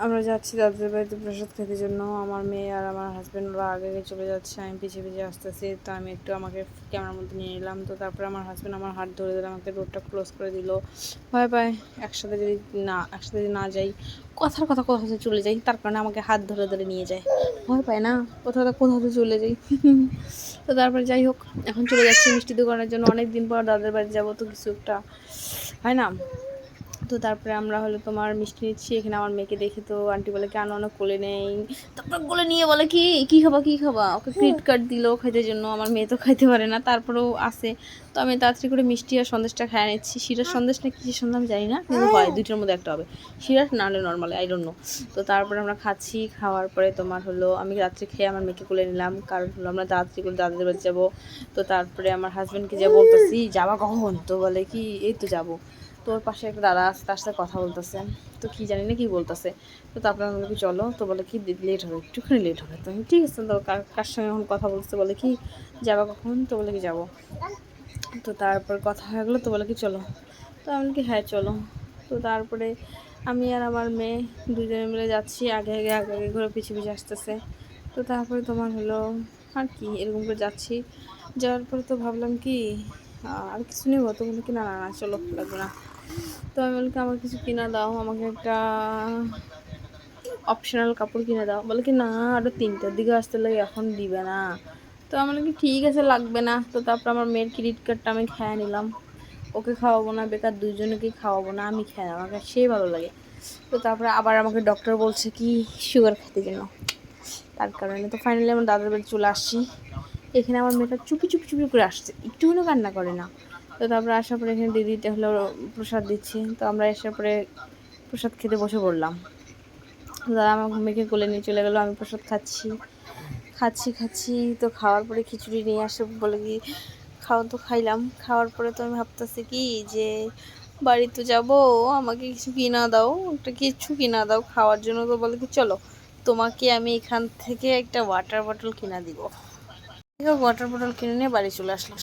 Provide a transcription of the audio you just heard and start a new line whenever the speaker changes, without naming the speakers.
আমরা যাচ্ছি দাদুদের বাড়িতে প্রসাদ খেতে জন্য। আমার মেয়ে আর আমার হাজব্যান্ড ওরা আগে আগে চলে যাচ্ছে, আমি পিছিয়ে পিছিয়ে আসতেছি। তো আমি একটু আমাকে ক্যামেরার মধ্যে নিয়ে নিলাম। তো তারপরে আমার হাজব্যান্ড আমার হাত ধরে ধরে আমাকে রোডটা ক্লোজ করে দিল। ভয় পায় একসাথে যদি না যাই, কথার কথা কোথাও চলে যাই, তার কারণে আমাকে হাত ধরে ধরে নিয়ে যায়। ভয় পায় না কোথাও চলে যাই। তো তারপরে যাই হোক, এখন চলে যাচ্ছি মিষ্টি দোকানের জন্য। অনেক দিন পর দাদাদের বাড়ি যাবো, তো কিছু একটা হয় না। তো তারপরে আমরা হলো তোমার মিষ্টি নিচ্ছি। এখানে আমার মেয়েকে দেখে তো আন্টি বলে কেন অনেক কোলে নেই। তারপর কোলে নিয়ে বলে কি খাবা, ওকে ক্রেডিট কার্ড দিল খাইতে জন্য। আমার মেয়ে তো খাইতে পারে না, তারপরেও আসে। তো আমি তাড়াতাড়ি করে মিষ্টি আর সন্দেশটা খেয়ে নিচ্ছি। শিরার সন্দেশ না কিসের সন্দেশ আমি জানি না, কিন্তু হয় দুইটার মধ্যে একটা হবে, শিরার না হলে নর্মাল, আই ডোন্ট নো। তো তারপরে আমরা খাচ্ছি, খাওয়ার পরে তোমার হলো আমি রাত্রে খেয়ে আমার মেয়েকে কোলে নিলাম, কারণ হলো আমরা তাড়াতাড়ি করে দাদাদের বাড়ি যাবো। তো তারপরে আমার হাজব্যান্ডকে যা বলতেছি যাবা কখন, তো বলে কি এই তো যাবো। তো ওর পাশে একটা দাদা আছে, তার সাথে কথা বলতেছে। তো কি জানি না কি বলতেছে। তো তারপরে আমি বলি কি চলো, তো বলে কি লেট হবে, একটুখানি লেট হবে। তো আমি ঠিক আছে, তো কার সঙ্গে এখন কথা বলতে, বলে কি যাবা কখন, তো বলে কি যাবো। তো তারপর কথা হয়ে গেলো, তো বলে কি চলো। তো আমি কি হ্যাঁ চলো। তো তারপরে আমি আর আমার মেয়ে দুজনে মিলে যাচ্ছি, আগে ঘুরে পিছিয়ে পিছিয়ে আসতেছে। তো তারপরে তোমার হলো আর কি এরকম করে যাচ্ছি। যাওয়ার পরে তো ভাবলাম কি আর কিছু নেবো, তো বলে কি না না না চলো লাগবে না। তো আমি বলি কি আমার কিছু কিনা দাও, আমাকে একটা অপশনাল কাপড় কিনে দাও। বলে কি না আরও 3টার দিকে আসতে লাগে, এখন দিবে না। তো আমি বলি কি ঠিক আছে লাগবে না। তো তারপর আমার মেয়ের ক্রেডিট কার্ডটা আমি খেয়ে নিলাম। ওকে খাওয়াবো না, বেকার দুইজনকেই খাওয়াবো না, আমি খেয়ে নেবো, আমাকে সেই ভালো লাগে। তো তারপরে আবার আমাকে ডক্টর বলছে কি সুগার খেতে জন্য, তার কারণে তো ফাইনালি আমার দাদার বাড়ি চলে আসছি। এখানে আমার মেয়েটা চুপি করে আসছে, একটুখানি কান্না করে না। তো তারপরে আসার পরে এখানে দিদিটা হলো প্রসাদ দিচ্ছে। তো আমরা আসার পরে প্রসাদ খেতে বসে পড়লাম। দাদা আমার মেয়েকে কোলে নিয়ে চলে গেলো, আমি প্রসাদ খাচ্ছি। তো খাওয়ার পরে খিচুড়ি নিয়ে আসে, বলে কি খাওয়া, তো খাইলাম। খাওয়ার পরে তো আমি ভাবতেছি কি যে বাড়ি তো যাবো, আমাকে কিছু কিনা দাও, কিছু কিনা দাও খাওয়ার জন্য। তো বলে কি চলো তোমাকে আমি এখান থেকে একটা ওয়াটার বটল কিনা দিব। ওয়াটার বটল কিনে নিয়ে বাড়ি চলে আসলাম।